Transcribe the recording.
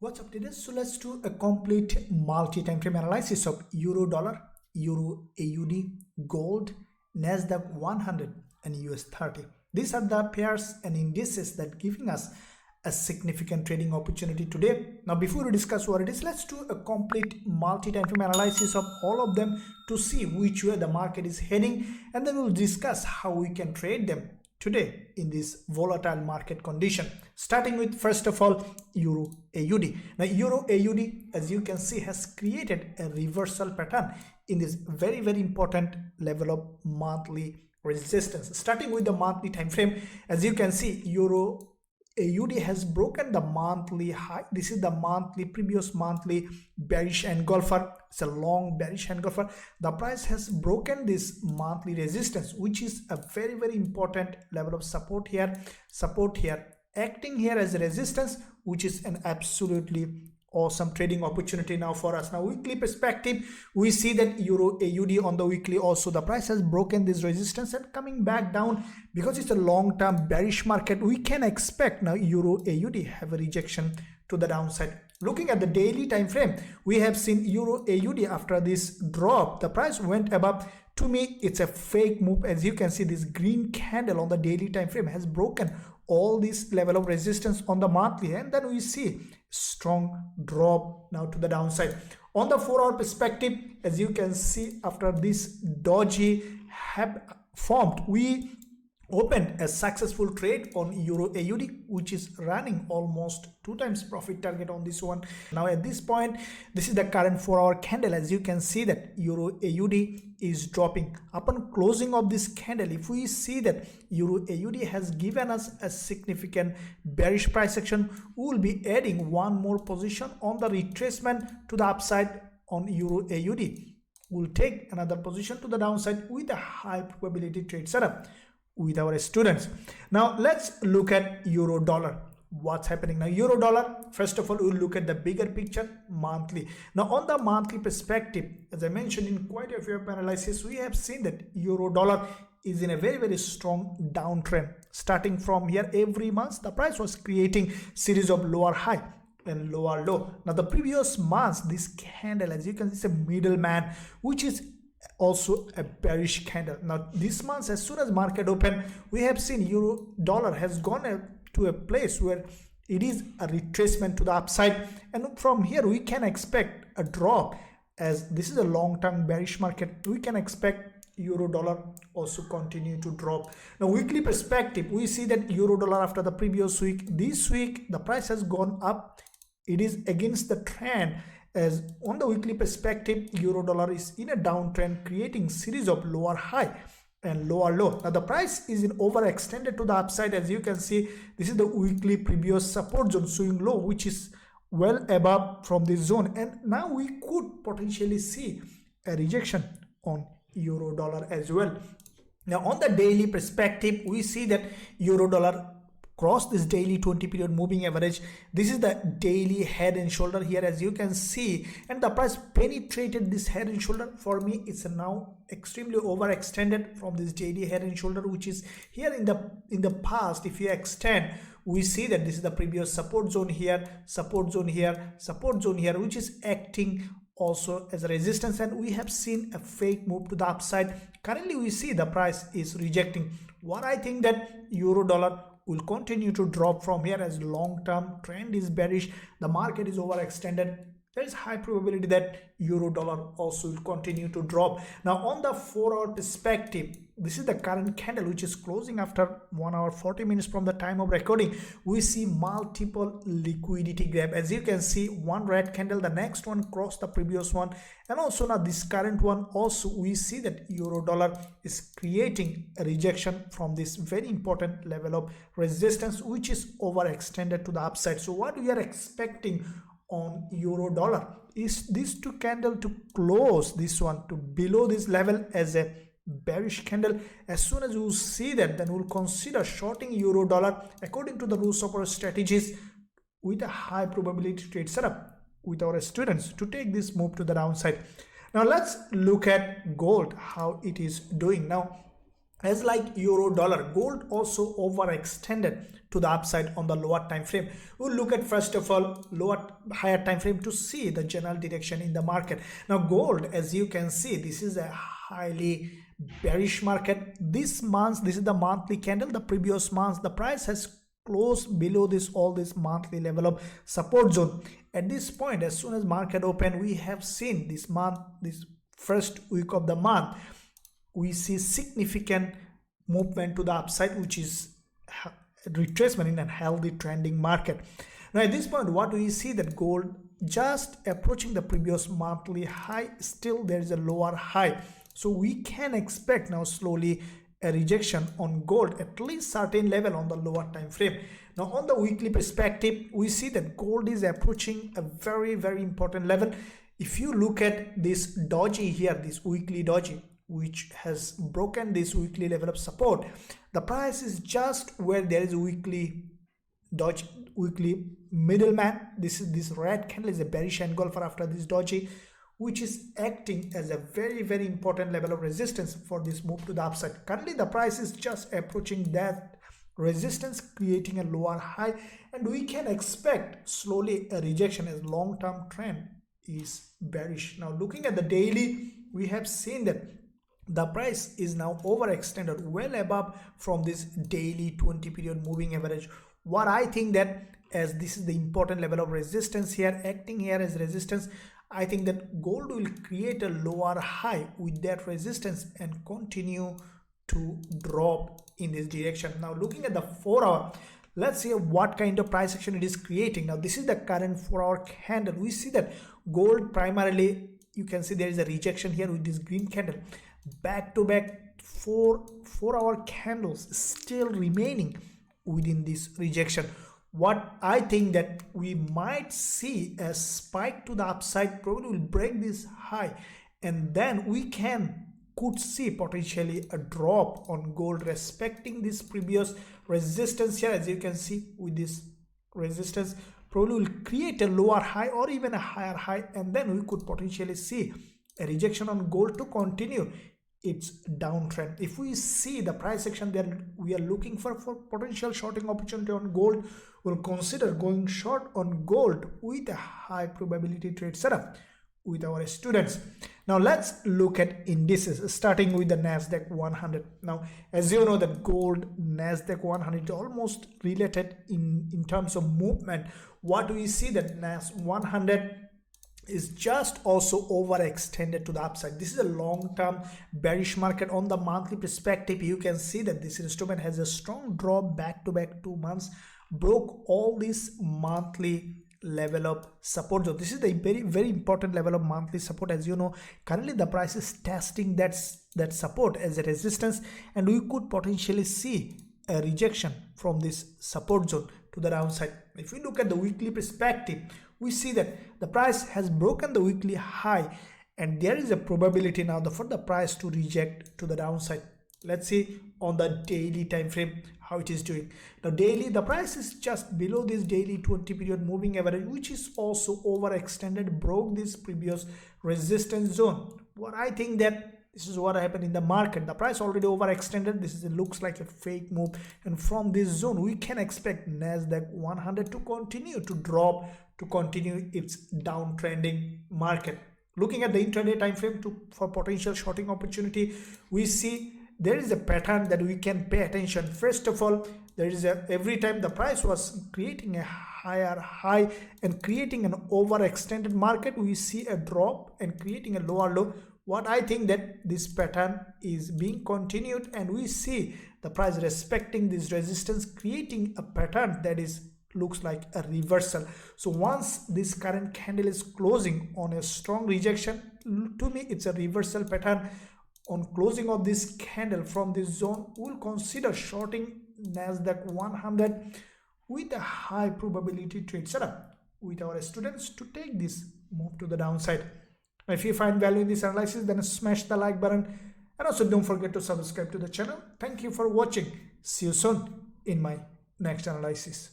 What's up today? So let's do a complete multi-time frame analysis of euro dollar, euro AUD, gold, NASDAQ 100 and US 30. These are the pairs and indices that giving us a significant trading opportunity today. Now before we discuss what it is, let's do a complete multi-time frame analysis of all of them to see which way the market is heading, and then we'll discuss how we can trade them today in this volatile market condition. Starting with, first of all, euro AUD. Now euro AUD, as you can see, has created a reversal pattern in this very important level of monthly resistance. Starting with the monthly time frame, as you can see, euro AUD has broken the monthly high. This is the previous monthly bearish engulfer. It's a long bearish engulfer. The price has broken this monthly resistance, which is a very important level of support here, acting here as a resistance, which is an absolutely awesome trading opportunity now for us. Now weekly perspective, we see that euro AUD on the weekly also the price has broken this resistance and coming back down. Because it's a long-term bearish market, we can expect now euro AUD have a rejection to the downside. Looking at the daily time frame, we have seen euro AUD after this drop, the price went above. To me, it's a fake move. As you can see, this green candle on the daily time frame has broken all this level of resistance on the monthly, and then we see strong drop now to the downside. On the 4-hour perspective, as you can see, after this doji have formed, we opened a successful trade on euro AUD, which is running almost 2 times profit target on this one. Now at this point, this is the current 4-hour candle. As you can see that euro AUD is dropping. Upon closing of this candle, if we see that euro AUD has given us a significant bearish price action, we will be adding one more position on the retracement to the upside on euro AUD. We'll take another position to the downside with a high probability trade setup with our students. Now let's look at euro dollar. What's happening now? Euro dollar, first of all, we'll look at the bigger picture monthly. Now on the monthly perspective, as I mentioned in quite a few analysis, we have seen that euro dollar is in a very strong downtrend. Starting from here, every month the price was creating series of lower high and lower low. Now the previous month, this candle, as you can see, is a middleman, which is also a bearish candle. Now this month, as soon as market open, we have seen euro dollar has gone to a place where it is a retracement to the upside, and from here we can expect a drop. As this is a long-term bearish market, we can expect euro dollar also continue to drop. Now weekly perspective, we see that euro dollar after the previous week, this week the price has gone up. It is against the trend, as on the weekly perspective, euro dollar is in a downtrend, creating series of lower high and lower low. Now the price is in overextended to the upside. As you can see, this is the weekly previous support zone showing low, which is well above from this zone, and now we could potentially see a rejection on euro dollar as well. Now on the daily perspective, we see that euro dollar cross this daily 20 period moving average. This is the daily head and shoulder here, as you can see, and the price penetrated this head and shoulder. For me, it's now extremely overextended from this daily head and shoulder, which is here in the past. If you extend, we see that this is the previous support zone here, support zone here, support zone here, which is acting also as a resistance, and we have seen a fake move to the upside. Currently we see the price is rejecting. What I think that euro dollar will continue to drop from here, as long-term trend is bearish, the market is overextended. There is high probability that euro dollar also will continue to drop. Now on the 4-hour perspective, this is the current candle, which is closing after 1 hour 40 minutes from the time of recording. We see multiple liquidity grab. As you can see, one red candle, the next one crossed the previous one, and also now this current one also, we see that euro dollar is creating a rejection from this very important level of resistance, which is overextended to the upside. So what we are expecting on euro dollar is these two candles to close this one to below this level as a bearish candle. As soon as you see that, then we'll consider shorting euro dollar according to the rules of our strategies with a high probability trade setup with our students to take this move to the downside. Now let's look at gold, how it is doing. Now As like euro dollar, gold also overextended to the upside on the lower time frame. We'll look at first of all higher time frame to see the general direction in the market. Now gold, as you can see, this is a highly bearish market. This month, this is the monthly candle. The previous month the price has closed below this monthly level of support zone. At this point, as soon as market open, we have seen this first week of the month, we see significant movement to the upside, which is retracement in a healthy trending market. Now at this point, what we see that gold just approaching the previous monthly high, still there is a lower high, so we can expect now slowly a rejection on gold at least certain level on the lower time frame. Now on the weekly perspective, we see that gold is approaching a very important level. If you look at this doji here, this weekly doji, which has broken this weekly level of support, the price is just where there is a weekly middleman. This red candle is a bearish engulfer after this doji, which is acting as a very important level of resistance for this move to the upside. Currently the price is just approaching that resistance, creating a lower high, and we can expect slowly a rejection as long-term trend is bearish. Now looking at the daily, we have seen that the price is now overextended well above from this daily 20 period moving average. What I think that, as this is the important level of resistance here, acting here as resistance, I think that gold will create a lower high with that resistance and continue to drop in this direction. Now looking at the 4 hour, let's see what kind of price action it is creating. Now this is the current 4 hour candle. We see that gold primarily, you can see there is a rejection here with this green candle. Back to back 4 hour candles still remaining within this rejection. What I think that we might see a spike to the upside, probably will break this high, and then we could see potentially a drop on gold respecting this previous resistance here. As you can see, with this resistance probably will create a lower high or even a higher high, and then we could potentially see a rejection on gold to continue its downtrend. If we see the price action that we are looking for potential shorting opportunity on gold, we'll consider going short on gold with a high probability trade setup with our students. Now let's look at indices, starting with the NASDAQ 100. Now as you know that gold NASDAQ 100 is almost related in terms of movement. What we see that NASDAQ 100 is just also overextended to the upside. This is a long-term bearish market. On the monthly perspective, you can see that this instrument has a strong drop back to back 2 months, broke all this monthly level of support. So this is the very important level of monthly support. As you know, currently the price is testing that support as a resistance, and we could potentially see a rejection from this support zone to the downside. If we look at the weekly perspective, we see that the price has broken the weekly high, and there is a probability now for the price to reject to the downside. Let's see on the daily time frame how it is doing. Now daily, the price is just below this daily 20 period moving average, which is also overextended, broke this previous resistance zone. What I think that this is what happened in the market. The price already overextended. This looks like a fake move, and from this zone we can expect NASDAQ 100 to continue to drop, to continue its downtrending market. Looking at the intraday time frame for potential shorting opportunity, we see there is a pattern that we can pay attention. First of all, there is every time the price was creating a higher high and creating an overextended market, we see a drop and creating a lower low. What I think that this pattern is being continued, and we see the price respecting this resistance, creating a pattern that looks like a reversal. So once this current candle is closing on a strong rejection, to me it's a reversal pattern. On closing of this candle from this zone, we'll consider shorting NASDAQ 100 with a high probability trade setup with our students to take this move to the downside. If you find value in this analysis, then smash the like button, and also don't forget to subscribe to the channel. Thank you for watching. See you soon in my next analysis.